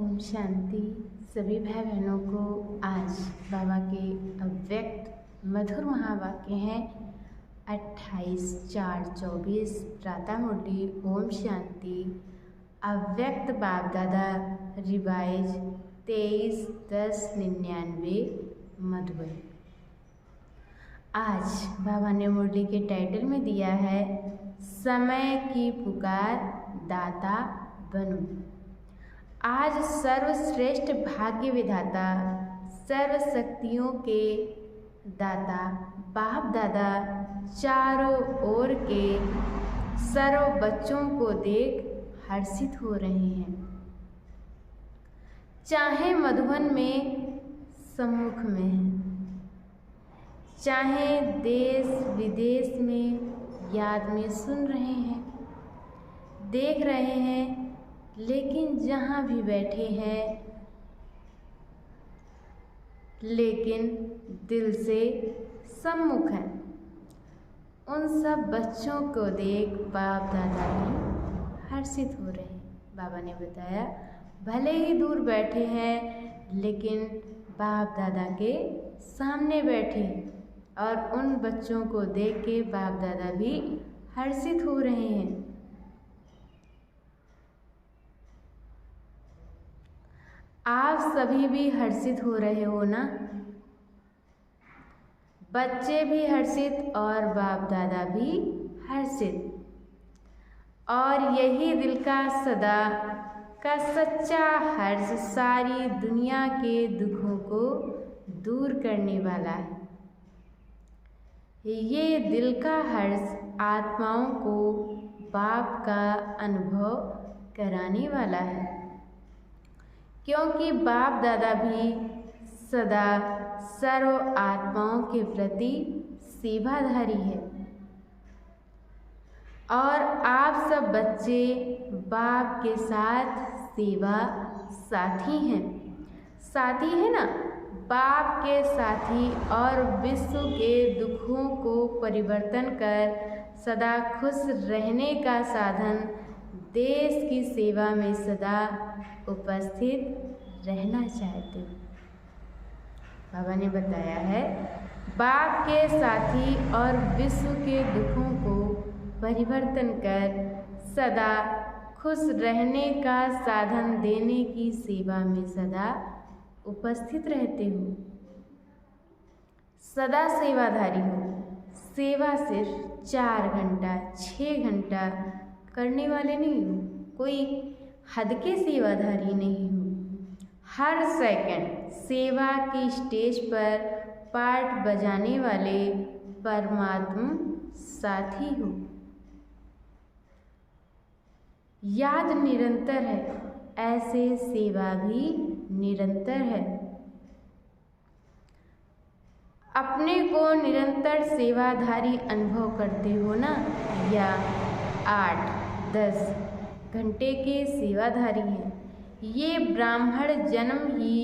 ओम शांति। सभी भाई बहनों को आज बाबा के अव्यक्त मधुर महावाक्य हैं 28/4/24 प्रातः मुरली ओम शांति। अव्यक्त बाप दादा रिवाइज 23/10/99 मधुबन। आज बाबा ने मुरली के टाइटल में दिया है समय की पुकार दाता बनो। आज सर्वश्रेष्ठ भाग्य विधाता सर्व शक्तियों के दाता बाप दादा चारों ओर के सर्व बच्चों को देख हर्षित हो रहे हैं। चाहे मधुबन में सम्मुख में है, चाहे देश विदेश में याद में सुन रहे हैं, देख रहे हैं, लेकिन जहाँ भी बैठे हैं लेकिन दिल से सम्मुख हैं। उन सब बच्चों को देख बाप दादा भी हर्षित हो रहे हैं। बाबा ने बताया भले ही दूर बैठे हैं लेकिन बाप दादा के सामने बैठे और उन बच्चों को देख के बाप दादा भी हर्षित हो रहे हैं। आप सभी भी हर्षित हो रहे हो ना? बच्चे भी हर्षित और बाप दादा भी हर्षित, और यही दिल का सदा का सच्चा हर्ष सारी दुनिया के दुखों को दूर करने वाला है। ये दिल का हर्ष आत्माओं को बाप का अनुभव कराने वाला है, क्योंकि बाप दादा भी सदा सर्व आत्माओं के प्रति सेवाधारी है और आप सब बच्चे बाप के साथ सेवा साथी हैं। साथी है ना? बाप के साथी और विश्व के दुखों को परिवर्तन कर सदा खुश रहने का साधन देश की सेवा में सदा उपस्थित रहना चाहते हैं। बाबा ने बताया है बाप के साथी और विश्व के दुखों को परिवर्तन कर सदा खुश रहने का साधन देने की सेवा में सदा उपस्थित रहते हो, सदा सेवाधारी हो। सेवा सिर्फ 4 घंटा 6 घंटा करने वाले नहीं हो, कोई हद के सेवाधारी नहीं हो। हर सेकंड सेवा की स्टेज पर पार्ट बजाने वाले परमात्मा साथी हो। याद निरंतर है, ऐसे सेवा भी निरंतर है। अपने को निरंतर सेवाधारी अनुभव करते हो ना, या 8-10 घंटे के सेवाधारी हैं। ये ब्राह्मण जन्म ही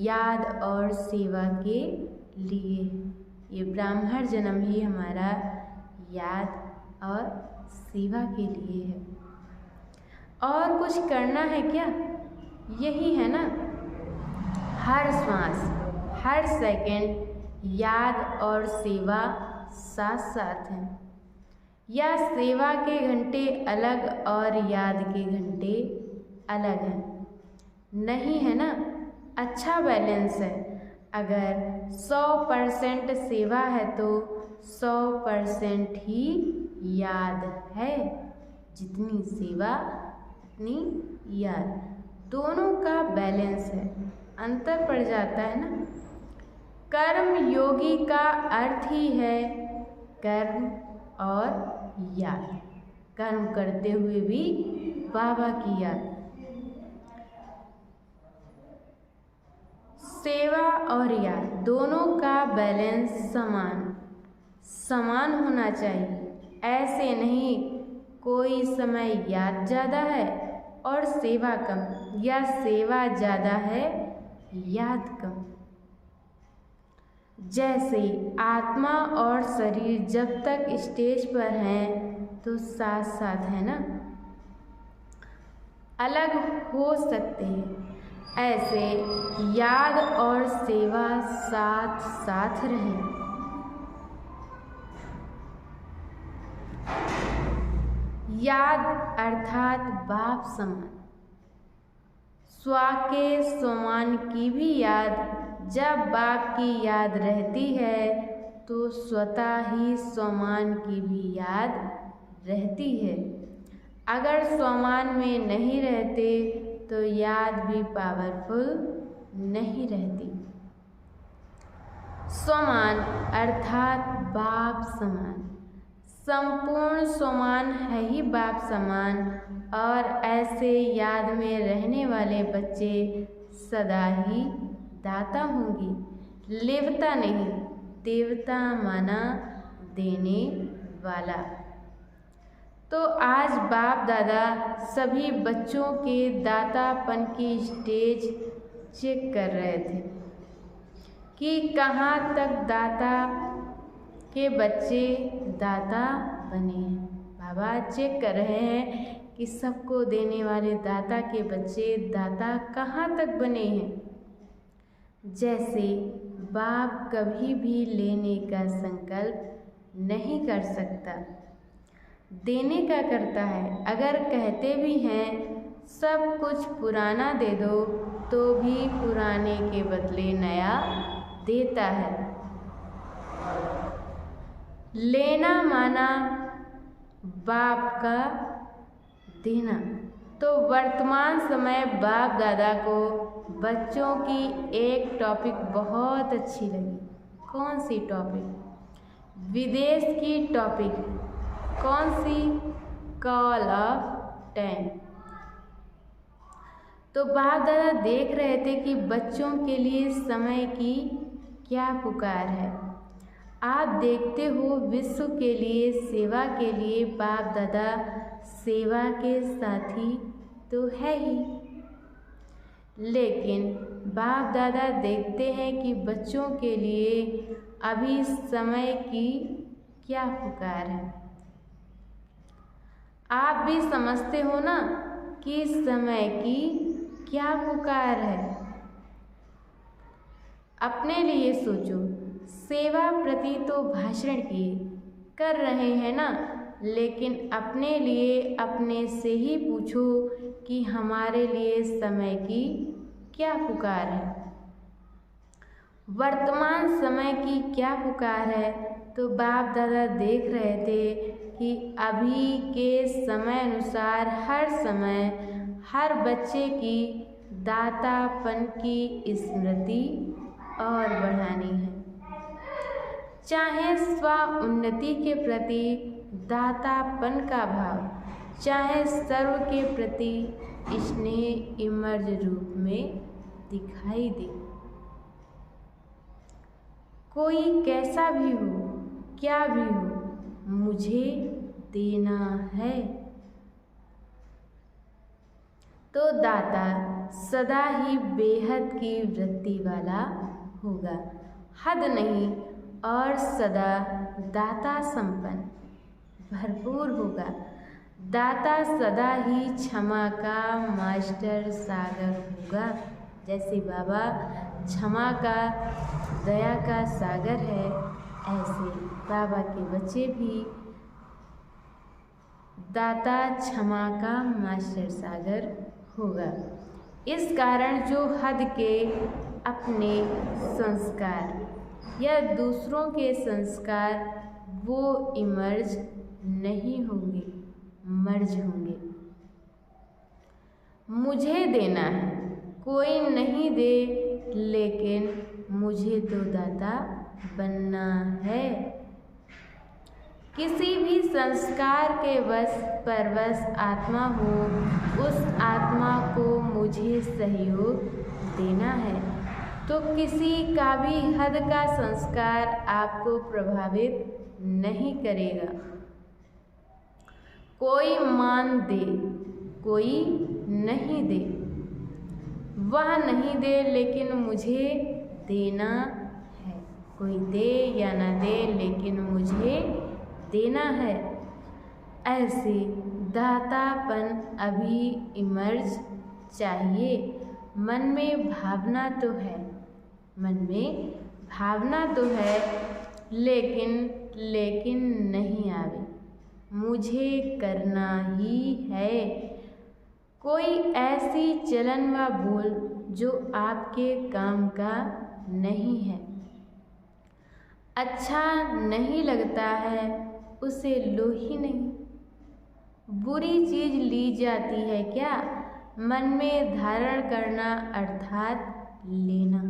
याद और सेवा के लिए, ये ब्राह्मण जन्म ही हमारा याद और सेवा के लिए है। और कुछ करना है क्या? यही है ना। हर श्वास हर सेकंड याद और सेवा साथ साथ हैं, या सेवा के घंटे अलग और याद के घंटे अलग हैं? नहीं है ना। अच्छा बैलेंस है। अगर 100% सेवा है तो 100% ही याद है। जितनी सेवा उतनी याद, दोनों का बैलेंस है। अंतर पड़ जाता है ना। कर्म योगी का अर्थ ही है कर्म और याद। कर्म करते हुए भी बाबा की याद। सेवा और याद दोनों का बैलेंस समान होना चाहिए। ऐसे नहीं कोई समय याद ज़्यादा है और सेवा कम, या सेवा ज़्यादा है याद कम। जैसे आत्मा और शरीर जब तक स्टेज पर हैं तो साथ साथ है ना, अलग हो सकते हैं ऐसे याद और सेवा साथ साथ रहें। याद अर्थात बाप समान, स्वा के समान की भी याद। जब बाप की याद रहती है तो स्वतः ही समान की भी याद रहती है। अगर समान में नहीं रहते तो याद भी पावरफुल नहीं रहती। समान अर्थात बाप समान, संपूर्ण समान है ही बाप समान। और ऐसे याद में रहने वाले बच्चे सदा ही दाता होंगे, लेवता नहीं, देवता माना देने वाला। तो आज बाप दादा सभी बच्चों के दातापन की स्टेज चेक कर रहे थे कि कहाँ तक दाता के बच्चे दाता बने हैं। बाबा चेक कर रहे हैं कि सबको देने वाले दाता के बच्चे दाता कहाँ तक बने हैं। जैसे बाप कभी भी लेने का संकल्प नहीं कर सकता, देने का करता है। अगर कहते भी हैं सब कुछ पुराना दे दो तो भी पुराने के बदले नया देता है। लेना माना बाप का देना। तो वर्तमान समय बाप दादा को बच्चों की एक टॉपिक बहुत अच्छी लगी। कौन सी टॉपिक? विदेश की टॉपिक। कौन सी? Call of time. तो बाप दादा देख रहे थे कि बच्चों के लिए समय की क्या पुकार है। आप देखते हो विश्व के लिए, सेवा के लिए बाप दादा सेवा के साथी तो है ही, लेकिन बाप दादा देखते हैं कि बच्चों के लिए अभी समय की क्या पुकार है। आप भी समझते हो ना कि समय की क्या पुकार है। अपने लिए सोचो। सेवा प्रति तो भाषण किए कर रहे हैं ना, लेकिन अपने लिए अपने से ही पूछो कि हमारे लिए समय की क्या पुकार है। वर्तमान समय की क्या पुकार है। तो बाप दादा देख रहे थे कि अभी के समय अनुसार हर समय हर बच्चे की दातापन की स्मृति और बढ़ानी है। चाहे स्व उन्नति के प्रति दातापन का भाव, चाहे सर्व के प्रति स्नेह इमर्ज रूप में दिखाई दे। कोई कैसा भी हो, क्या भी हो, मुझे देना है। तो दाता सदा ही बेहद की वृत्ति वाला होगा, हद नहीं, और सदा दाता संपन्न भरपूर होगा। दाता सदा ही क्षमा का मास्टर सागर होगा। जैसे बाबा क्षमा का, दया का सागर है, ऐसे बाबा के बच्चे भी दाता क्षमा का मास्टर सागर होगा। इस कारण जो हद के अपने संस्कार या दूसरों के संस्कार वो इमर्ज नहीं होंगे, मर्ज होंगे। मुझे देना है, कोई नहीं दे, लेकिन मुझे तो दाता बनना है। किसी भी संस्कार के वश परवश आत्मा हो, उस आत्मा को मुझे सहयोग देना है। तो किसी का भी हद का संस्कार आपको प्रभावित नहीं करेगा। कोई मान दे, कोई नहीं दे, वह नहीं दे, लेकिन मुझे देना है। कोई दे या ना दे, लेकिन मुझे देना है। ऐसे दातापन अभी इमर्ज चाहिए। मन में भावना तो है, मन में भावना तो है, लेकिन नहीं आवे, मुझे करना ही है। कोई ऐसी चलन व बोल जो आपके काम का नहीं है, अच्छा नहीं लगता है उसे लो ही नहीं। बुरी चीज ली जाती है क्या, मन में धारण करना अर्थात लेना।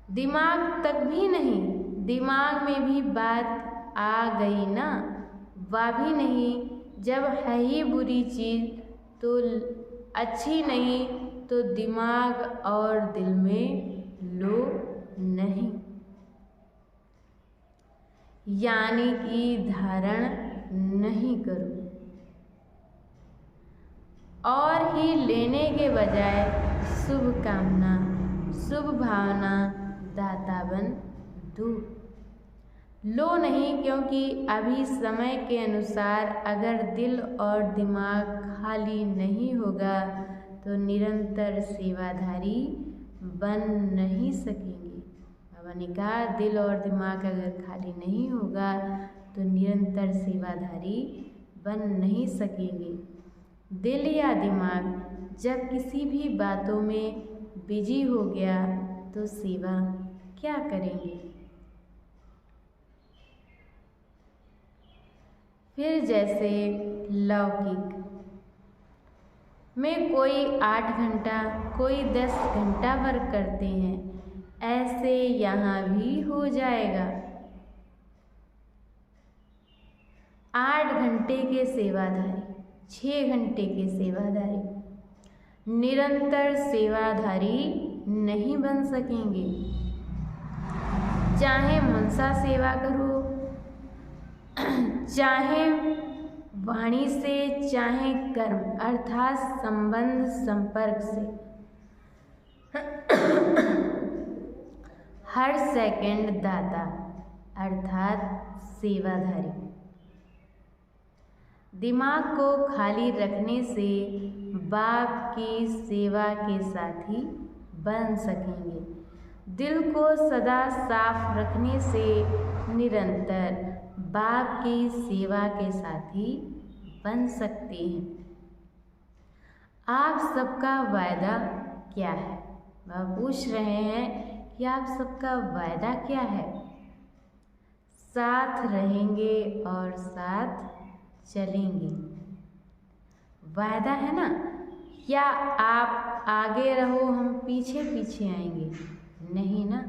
दिमाग तक भी नहीं, दिमाग में भी बात आ गई ना, वह भी नहीं। जब है ही बुरी चीज तो अच्छी नहीं, तो दिमाग और दिल में लो नहीं, यानी कि धारण नहीं करो। और ही लेने के बजाय शुभ कामना, शुभ भावना दाता बन दो। लो नहीं, क्योंकि अभी समय के अनुसार अगर दिल और दिमाग खाली नहीं होगा तो निरंतर सेवाधारी बन नहीं सकेंगे। बाबा ने कहा दिल और दिमाग अगर खाली नहीं होगा तो निरंतर सेवाधारी बन नहीं सकेंगे। दिल या दिमाग जब किसी भी बातों में बिजी हो गया तो सेवा क्या करेंगे। फिर जैसे लौकिक में कोई 8 घंटा कोई 10 घंटा वर्क करते हैं, ऐसे यहाँ भी हो जाएगा। 8 घंटे के सेवाधारी, 6 घंटे के सेवाधारी निरंतर सेवाधारी नहीं बन सकेंगे। चाहे मनसा सेवा करो, चाहे वाणी से, चाहे कर्म अर्थात संबंध संपर्क से, हर सेकंड दाता अर्थात सेवाधारी। दिमाग को खाली रखने से बाप की सेवा के साथी बन सकेंगे। दिल को सदा साफ रखने से निरंतर बाप की सेवा के साथी बन सकते हैं। आप सबका वायदा क्या है? वह पूछ रहे हैं कि आप सबका वायदा क्या है? साथ रहेंगे और साथ चलेंगे, वायदा है ना? या आप आगे रहो हम पीछे पीछे आएंगे? नहीं ना,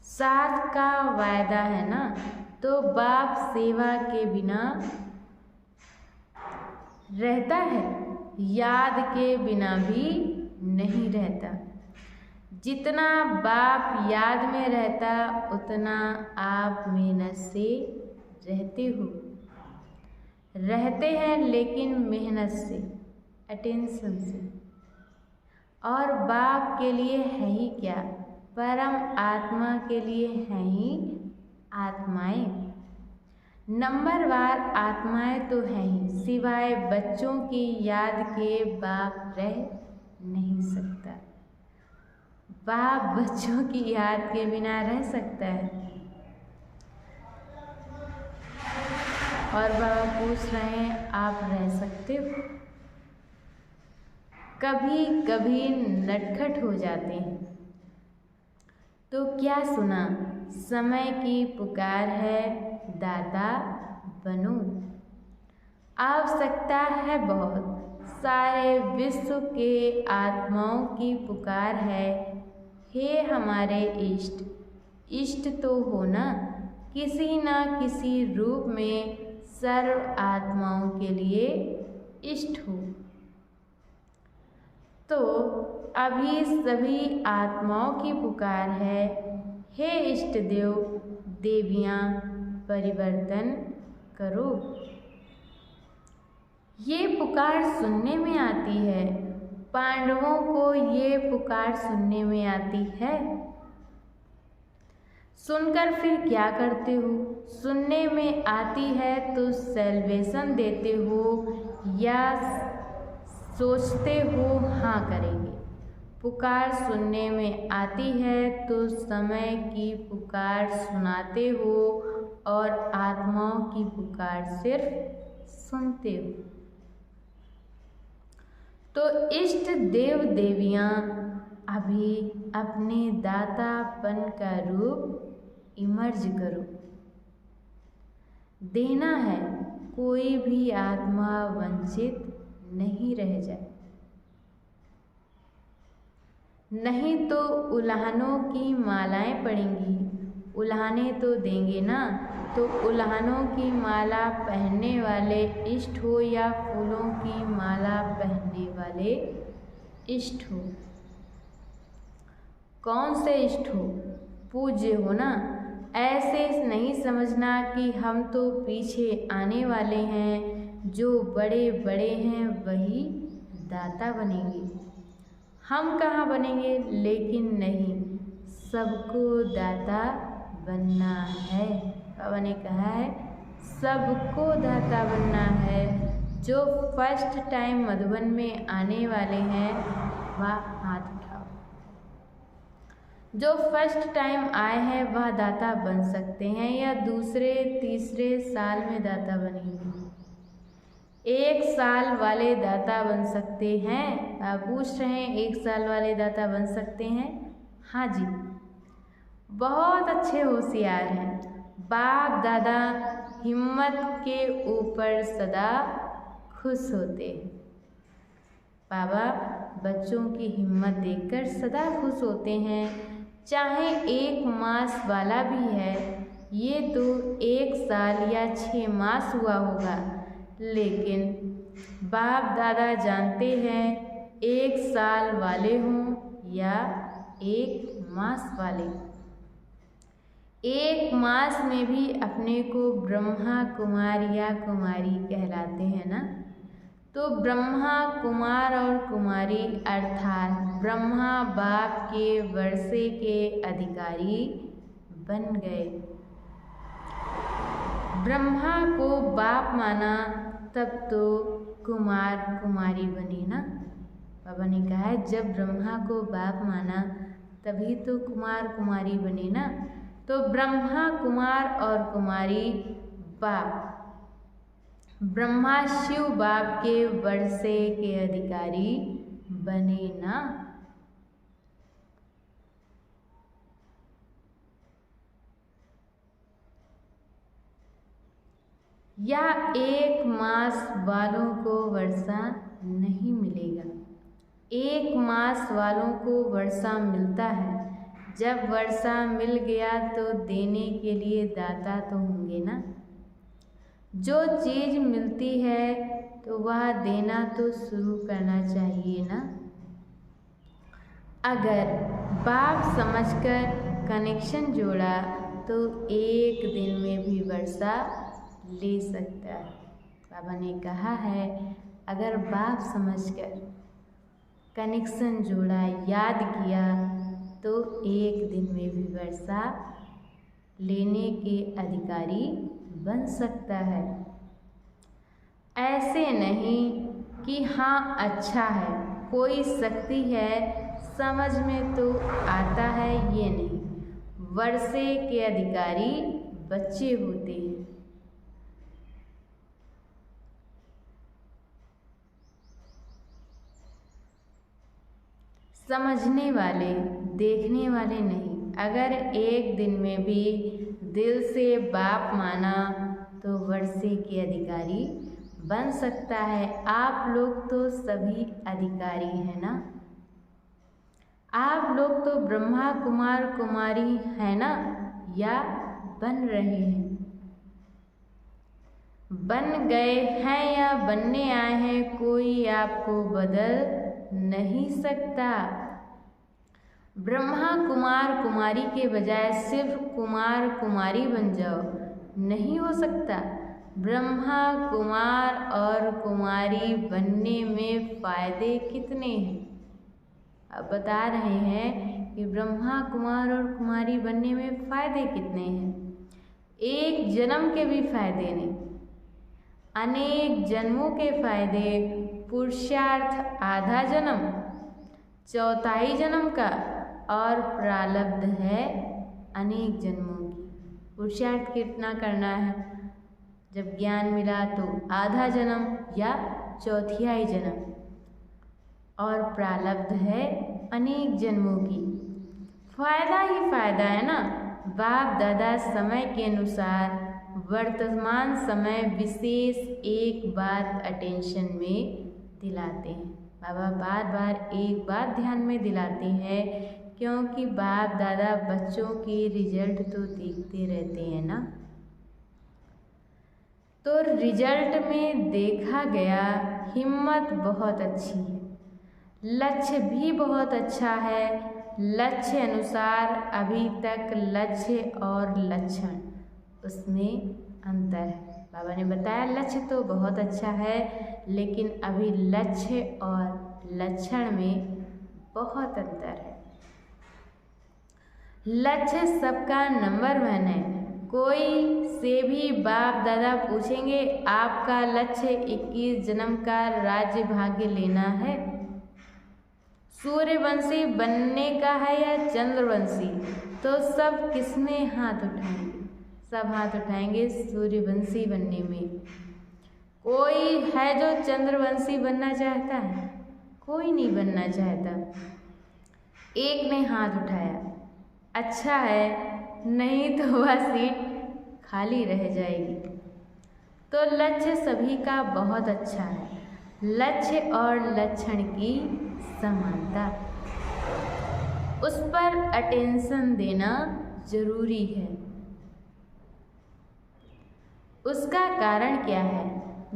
साथ का वायदा है ना। तो बाप सेवा के बिना रहता है, याद के बिना भी नहीं रहता। जितना बाप याद में रहता उतना आप मेहनत से रहते हो, रहते हैं लेकिन मेहनत से, अटेंशन से। और बाप के लिए है ही क्या, परम आत्मा के लिए हैं ही आत्माएं। नंबरवार आत्माएं तो हैं ही, सिवाय बच्चों की याद के बाप रह नहीं सकता। बाप बच्चों की याद के बिना रह सकता है? और बाबा पूछ रहे हैं आप रह सकते हो? कभी कभी नटखट हो जाते हैं तो क्या सुना, समय की पुकार है दाता बनो। आवश्यकता है बहुत, सारे विश्व के आत्माओं की पुकार है। हे हमारे इष्ट, इष्ट तो हो ना, किसी न किसी रूप में सर्व आत्माओं के लिए इष्ट हो। तो अभी सभी आत्माओं की पुकार है, हे इष्ट देव देवियाँ परिवर्तन करो। ये पुकार सुनने में आती है, पांडवों को ये पुकार सुनने में आती है। सुनकर फिर क्या करते हो? सुनने में आती है तो सेल्वेशन देते हो या सोचते हो हाँ करेंगे। पुकार सुनने में आती है तो समय की पुकार सुनाते हो और आत्माओं की पुकार सिर्फ सुनते हो। तो इष्ट देव देवियाँ अभी अपने दातापन का रूप इमर्ज करो। देना है, कोई भी आत्मा वंचित नहीं रह जाए। नहीं तो उल्हानों की मालाएं पड़ेंगी। उल्हाने तो देंगे ना, तो उल्हानों की माला पहनने वाले इष्ट हो या फूलों की माला पहनने वाले इष्ट हो। कौन से इष्ट हो? पूज्य हो ना। ऐसे नहीं समझना कि हम तो पीछे आने वाले हैं, जो बड़े बड़े हैं वही दाता बनेंगे। हम कहाँ बनेंगे? लेकिन नहीं, सबको दाता बनना है। बाबा ने कहा है सबको दाता बनना है। जो फर्स्ट टाइम मधुबन में आने वाले हैं वह हाथ उठाओ। जो फर्स्ट टाइम आए हैं वह दाता बन सकते हैं या दूसरे तीसरे साल में दाता बनेंगे। 1 साल वाले दाता बन सकते हैं? आप पूछ रहे हैं 1 साल वाले दाता बन सकते हैं? हाँ जी, बहुत अच्छे होशियार हैं। बाप दादा हिम्मत के ऊपर सदा खुश होते हैं। बाबा बच्चों की हिम्मत देखकर सदा खुश होते हैं। चाहे 1 मास वाला भी है, ये तो 1 साल या 6 मास हुआ होगा, लेकिन बाप दादा जानते हैं 1 साल वाले हों या 1 मास वाले। 1 मास में भी अपने को ब्रह्मा कुमार या कुमारी कहलाते हैं ना। तो ब्रह्मा कुमार और कुमारी अर्थात ब्रह्मा बाप के वर्षे के अधिकारी बन गए। ब्रह्मा को बाप माना तब तो कुमार कुमारी बनी ना। बाबा ने कहा है जब ब्रह्मा को बाप माना तभी तो कुमार कुमारी बनी ना। तो ब्रह्मा कुमार और कुमारी बाप, ब्रह्मा शिव बाप के वर्षे के अधिकारी बने ना। या 1 मास वालों को वर्षा नहीं मिलेगा। 1 मास वालों को वर्षा मिलता है। जब वर्षा मिल गया तो देने के लिए दाता तो होंगे ना। जो चीज़ मिलती है तो वह देना तो शुरू करना चाहिए ना। अगर बाप समझकर कनेक्शन जोड़ा तो 1 दिन में भी वर्षा ले सकता है। बाबा ने कहा है अगर बाप समझकर कनेक्शन जोड़ा, याद किया तो 1 दिन में भी वर्षा लेने के अधिकारी बन सकता है। ऐसे नहीं कि हाँ अच्छा है, कोई शक्ति है, समझ में तो आता है, ये नहीं। वर्षे के अधिकारी बच्चे होते हैं। समझने वाले, देखने वाले नहीं। अगर 1 दिन में भी दिल से बाप माना तो वर्षे के अधिकारी बन सकता है। आप लोग तो सभी अधिकारी हैं ना। आप लोग तो ब्रह्मा कुमार कुमारी हैं ना, या बन रहे हैं। बन गए हैं या बनने आए हैं, कोई आपको बदल नहीं सकता। ब्रह्मा कुमार कुमारी के बजाय सिर्फ कुमार कुमारी बन जाओ, नहीं हो सकता। ब्रह्मा कुमार और कुमारी बनने में फ़ायदे कितने हैं? अब बता रहे हैं कि ब्रह्मा कुमार और कुमारी बनने में फ़ायदे कितने हैं। 1 जन्म के भी फ़ायदे नहीं। अनेक जन्मों के फायदे, पुरुषार्थ आधा जन्म, चौथाई जन्म का, और प्रारब्ध है अनेक जन्मों की। पुरुषार्थ कितना करना है? जब ज्ञान मिला तो आधा जन्म या चौथाई जन्म, और प्रारब्ध है अनेक जन्मों की। फायदा ही फायदा है ना। बाप दादा समय के अनुसार वर्तमान समय विशेष एक बात अटेंशन में दिलाते हैं। बाबा बार बार एक बात ध्यान में दिलाते हैं, क्योंकि बाप दादा बच्चों के रिजल्ट तो देखते रहते हैं ना। तो रिजल्ट में देखा गया हिम्मत बहुत अच्छी है, लक्ष्य भी बहुत अच्छा है। लक्ष्य अनुसार अभी तक लक्ष्य और लक्षण उसमें अंतर है। बाबा ने बताया लक्ष्य तो बहुत अच्छा है, लेकिन अभी लक्ष्य और लक्षण में बहुत अंतर है। लक्ष्य सबका नंबर 1 है। कोई से भी बाप दादा पूछेंगे आपका लक्ष्य 21 जन्म का राज्य भाग्य लेना है, सूर्यवंशी बनने का है या चंद्रवंशी, तो सब किसमें हाथ उठाएंगे? सब हाथ उठाएंगे सूर्यवंशी बनने में। कोई है जो चंद्रवंशी बनना चाहता है? कोई नहीं बनना चाहता। एक ने हाथ उठाया, अच्छा है, नहीं तो वह सीट खाली रह जाएगी। तो लक्ष्य सभी का बहुत अच्छा है। लक्ष्य और लक्षण की समानता, उस पर अटेंशन देना जरूरी है। उसका कारण क्या है?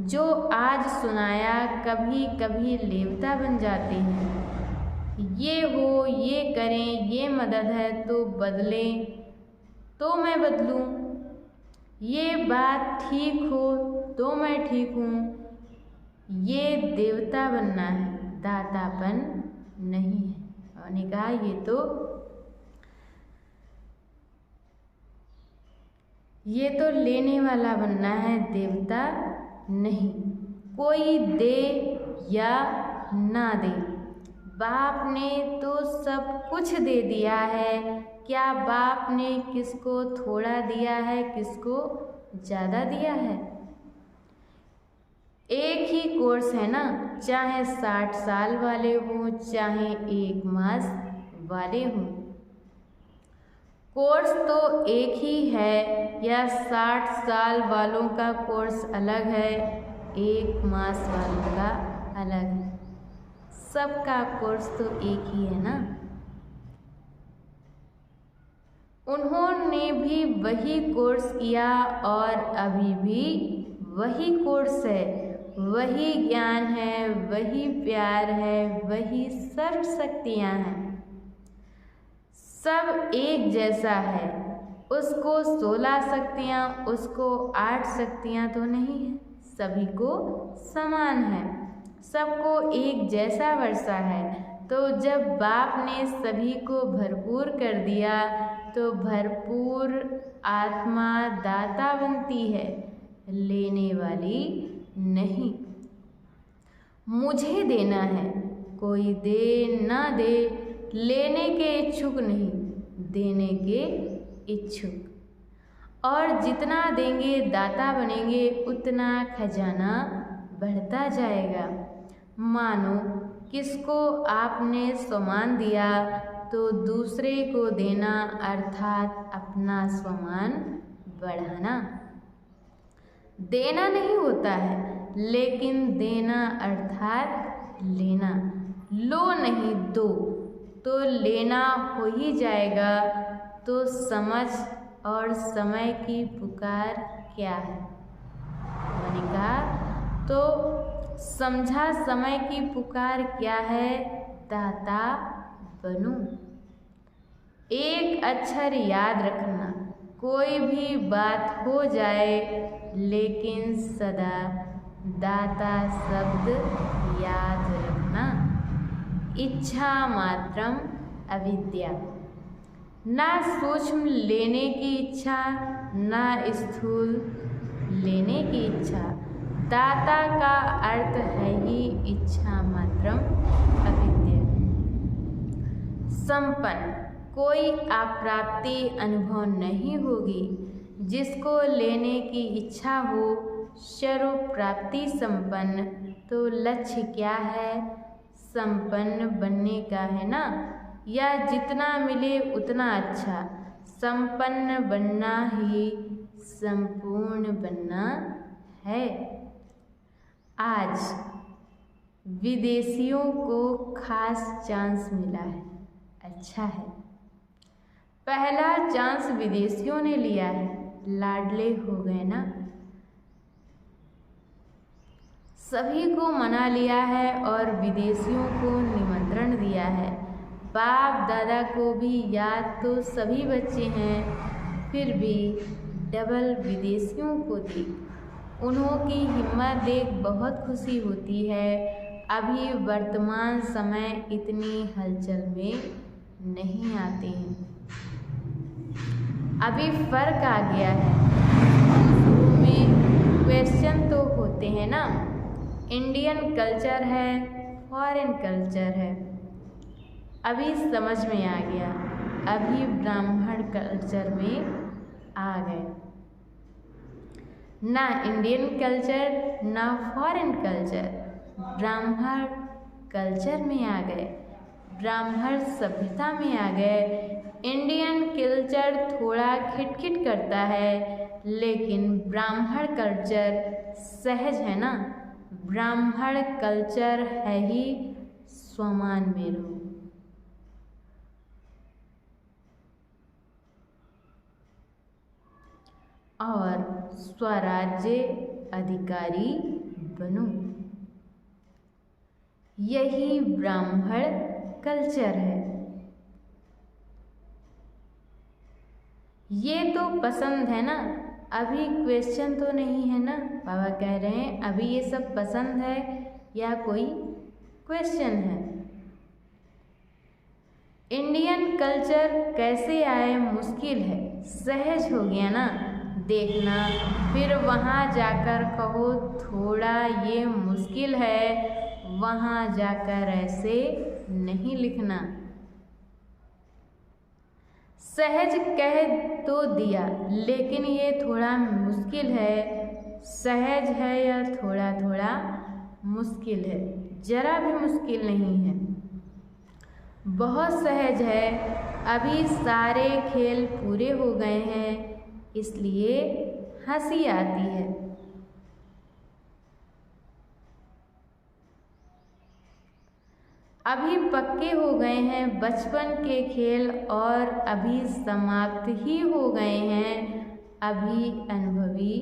जो आज सुनाया कभी कभी लेवता बन जाते हैं। ये हो, ये करें, ये मदद है तो बदलें, तो मैं बदलूं। ये बात ठीक हो तो मैं ठीक हूँ। ये देवता बनना है, दातापन नहीं है। उन्होंने कहा ये तो लेने वाला बनना है, देवता नहीं। कोई दे या ना दे, बाप ने तो सब कुछ दे दिया है। क्या बाप ने किसको थोड़ा दिया है, किसको ज़्यादा दिया है? एक ही कोर्स है ना, चाहे 60 साल वाले हों, चाहे 1 मास वाले हों। कोर्स तो एक ही है, या 60 साल वालों का कोर्स अलग है, 1 मास वालों का अलग है। सबका कोर्स तो एक ही है ना। उन्होंने भी वही कोर्स किया और अभी भी वही कोर्स है, वही ज्ञान है, वही प्यार है, वही सर्व शक्तियाँ हैं। सब एक जैसा है। उसको 16 शक्तियाँ, उसको 8 शक्तियाँ तो नहीं है, सभी को समान है, सबको एक जैसा वर्षा है। तो जब बाप ने सभी को भरपूर कर दिया तो भरपूर आत्मा दाता बनती है, लेने वाली नहीं। मुझे देना है, कोई दे ना दे, लेने के इच्छुक नहीं, देने के इच्छुक। और जितना देंगे दाता बनेंगे, उतना खजाना बढ़ता जाएगा। मानो किसको आपने सामान दिया तो दूसरे को देना, अर्थात अपना सामान बढ़ाना। देना नहीं होता है, लेकिन देना अर्थात लेना। लो नहीं दो, तो लेना हो ही जाएगा। तो समझ और समय की पुकार क्या है? मैंने कहा तो समझा समय की पुकार क्या है? दाता बनूं। एक अक्षर याद रखना, कोई भी बात हो जाए, लेकिन सदा दाता शब्द याद रखना। इच्छा मात्रम अविद्या, ना सूक्ष्म लेने की इच्छा, ना स्थूल लेने की इच्छा। दाता का अर्थ है ही इच्छा मात्रम अविद्या। संपन्न, कोई अप्राप्ति अनुभव नहीं होगी जिसको लेने की इच्छा हो। स्वरूप प्राप्ति संपन्न, तो लक्ष्य क्या है? संपन्न बनने का है ना, या जितना मिले उतना अच्छा। संपन्न बनना ही संपूर्ण बनना है। आज विदेशियों को खास चांस मिला है, अच्छा है। पहला चांस विदेशियों ने लिया है, लाडले हो गए ना। सभी को मना लिया है और विदेशियों को निमंत्रण दिया है। बाप दादा को भी याद तो सभी बच्चे हैं, फिर भी डबल विदेशियों को देख उन्हों की हिम्मत देख बहुत खुशी होती है। अभी वर्तमान समय इतनी हलचल में नहीं आते हैं, अभी फर्क आ गया है। शुरू में क्वेश्चन तो होते हैं ना, इंडियन कल्चर है, फॉरेन कल्चर है, अभी समझ में आ गया। अभी ब्राह्मण कल्चर में आ गए, ना इंडियन कल्चर ना फॉरेन कल्चर, ब्राह्मण कल्चर में आ गए, ब्राह्मण सभ्यता में आ गए। इंडियन कल्चर थोड़ा खिटखिट करता है, लेकिन ब्राह्मण कल्चर सहज है ना। ब्राह्मण कल्चर है ही स्वमान में रहो। और स्वराज्य अधिकारी बनो, यही ब्राह्मण कल्चर है। ये तो पसंद है ना, अभी क्वेश्चन तो नहीं है ना। बाबा कह रहे हैं अभी ये सब पसंद है या कोई क्वेश्चन है। इंडियन कल्चर कैसे आए? मुश्किल है, सहज हो गया ना देखना, फिर वहाँ जाकर कहो थोड़ा ये मुश्किल है, वहाँ जाकर ऐसे नहीं लिखना। सहज कह तो दिया, लेकिन ये थोड़ा मुश्किल है। सहज है या थोड़ा थोड़ा मुश्किल है? जरा भी मुश्किल नहीं है, बहुत सहज है। अभी सारे खेल पूरे हो गए हैं, इसलिए हंसी आती है। अभी पक्के हो गए हैं बचपन के खेल, और अभी समाप्त ही हो गए हैं, अभी अनुभवी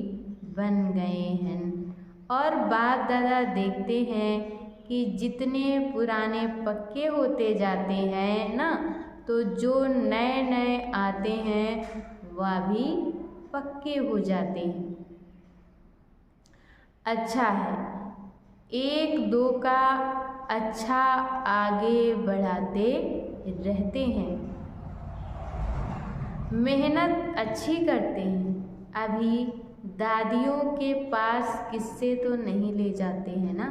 बन गए हैं। और बाप दादा देखते हैं कि जितने पुराने पक्के होते जाते हैं ना, तो जो नए नए आते हैं वह भी पक्के हो जाते हैं। अच्छा है, एक दो का अच्छा आगे बढ़ाते रहते हैं, मेहनत अच्छी करते हैं। अभी दादियों के पास किस्से तो नहीं ले जाते हैं ना,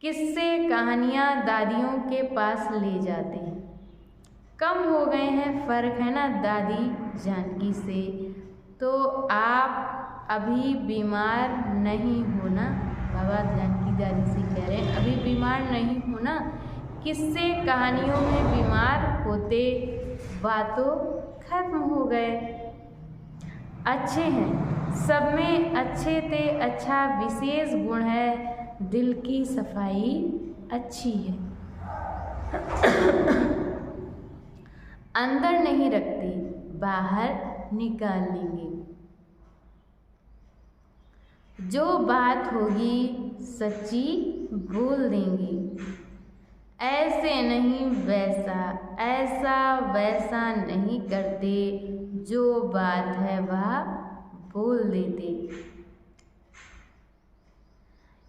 किस्से कहानियाँ दादियों के पास ले जाते हैं। कम हो गए हैं, फ़र्क है ना दादी जानकी से। तो आप अभी बीमार नहीं हो ना, बाबा जानकी दादी से कह रहे हैं अभी बीमार नहीं हो ना। किस्से कहानियों में बीमार होते, बातों खत्म हो गए। अच्छे हैं, सब में अच्छे थे। अच्छा विशेष गुण है, दिल की सफाई अच्छी है। अंदर नहीं रखते, बाहर निकाल लेंगे। जो बात होगी सच्ची बोल देंगे। ऐसे नहीं वैसा, ऐसा वैसा नहीं करते, जो बात है वह बोल देते।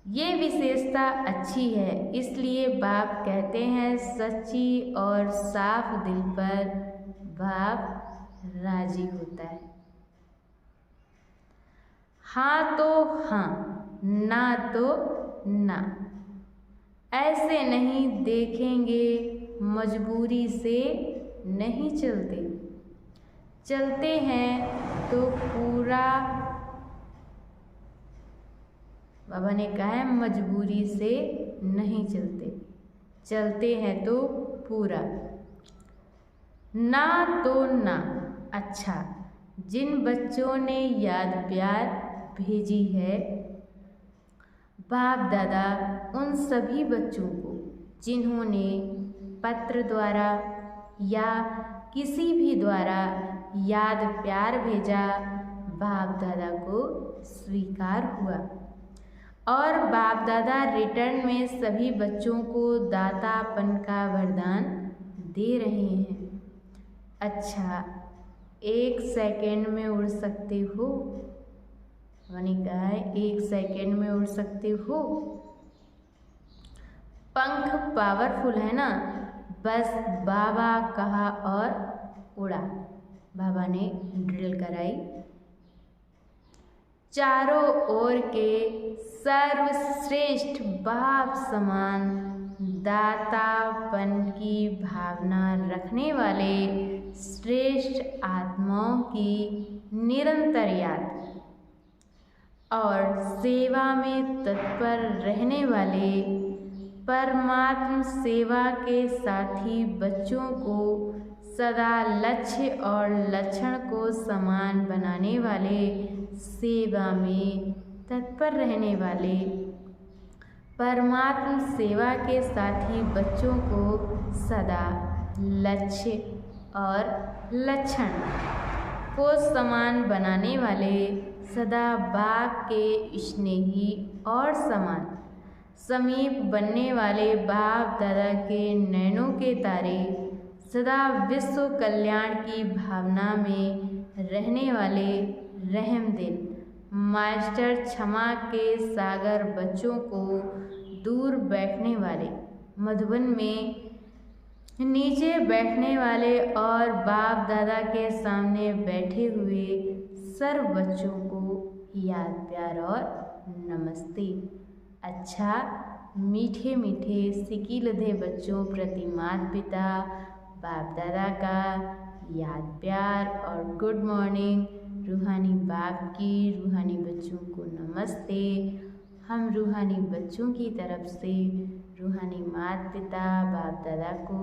ये विशेषता अच्छी है, इसलिए बाप कहते हैं सच्ची और साफ दिल पर बाप राजी होता है। हाँ तो हाँ, ना तो ना। ऐसे नहीं देखेंगे, मजबूरी से नहीं चलते, चलते हैं तो पूरा। बाबा ने कहा है मजबूरी से नहीं चलते, चलते हैं तो पूरा। ना तो ना। अच्छा, जिन बच्चों ने याद प्यार भेजी है, बाप दादा उन सभी बच्चों को जिन्होंने पत्र द्वारा या किसी भी द्वारा याद प्यार भेजा, बाप दादा को स्वीकार हुआ और बाप दादा रिटर्न में सभी बच्चों को दातापन का वरदान दे रहे हैं। अच्छा, 1 सेकेंड में उड़ सकते हो? मैंने कहा है 1 सेकेंड में उड़ सकते हो। पंख पावरफुल है ना, बस बाबा कहा और उड़ा। बाबा ने ड्रिल कराई। चारों ओर के सर्वश्रेष्ठ बाप समान दातापन की भावना रखने वाले श्रेष्ठ आत्माओं की निरंतर याद और सेवा में तत्पर रहने वाले परमात्म सेवा के साथी बच्चों को सदा लक्ष्य और लक्षण को समान बनाने वाले, सेवा में तत्पर रहने वाले परमात्म सेवा के साथी बच्चों को सदा लक्ष्य और लक्षण को समान बनाने वाले, सदा बाप के स्नेही और समान समीप बनने वाले बाप दादा के नैनों के तारे, सदा विश्व कल्याण की भावना में रहने वाले रहम दिल मास्टर क्षमा के सागर बच्चों को दूर बैठने वाले, मधुबन में नीचे बैठने वाले और बाप दादा के सामने बैठे हुए सर्व बच्चों को याद प्यार और नमस्ते। अच्छा, मीठे मीठे सिकी लधे बच्चों प्रति माता पिता बाप दादा का याद प्यार और गुड मॉर्निंग। रूहानी बाप की रूहानी बच्चों को नमस्ते। हम रूहानी बच्चों की तरफ से रूहानी माता पिता बाप दादा को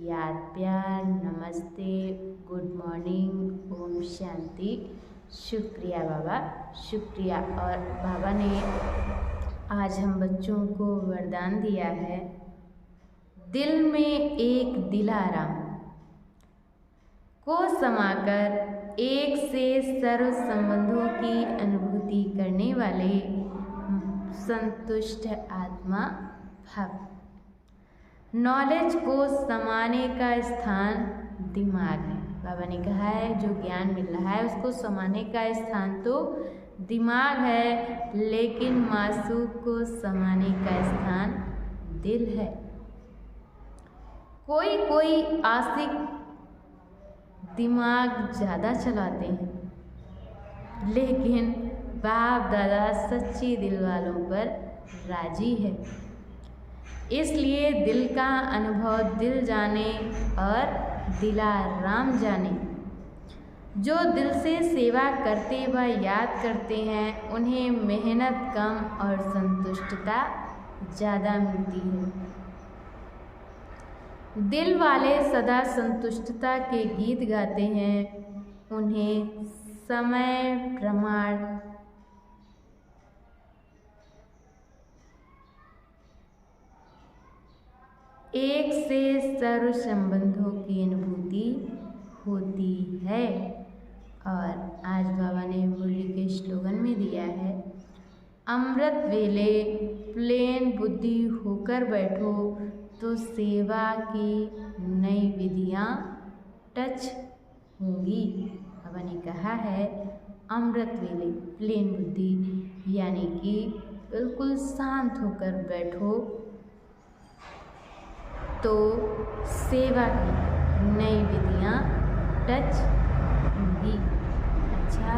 याद प्यार नमस्ते, गुड मॉर्निंग, ओम शांति। शुक्रिया बाबा, शुक्रिया। और बाबा ने आज हम बच्चों को वरदान दिया है, दिल में एक दिलाराम को समाकर एक से सर्व संबंधों की अनुभूति करने वाले संतुष्ट आत्मा भाव। नॉलेज को समाने का स्थान दिमाग है। बाबा ने कहा है जो ज्ञान मिल रहा है उसको समाने का स्थान तो दिमाग है, लेकिन मासूम को समाने का स्थान दिल है। कोई आशिक दिमाग ज़्यादा चलाते हैं, लेकिन बाप दादा सच्चे दिल वालों पर राजी है। इसलिए दिल का अनुभव दिल जाने और दिलाराम जाने। जो दिल से सेवा करते व याद करते हैं उन्हें मेहनत कम और संतुष्टता ज़्यादा मिलती है। दिल वाले सदा संतुष्टता के गीत गाते हैं, उन्हें समय प्रमाण एक से सर्व संबंधों की अनुभूति होती है। और आज बाबा ने मुरली के स्लोगन में दिया है, अमृत वेले प्लेन बुद्धि होकर बैठो तो सेवा की नई विधियाँ टच होंगी। बाबा ने कहा है अमृत वेले प्लेन बुद्धि, यानी कि बिल्कुल शांत होकर बैठो तो सेवा की नई विधियाँ टच होंगी। अच्छा,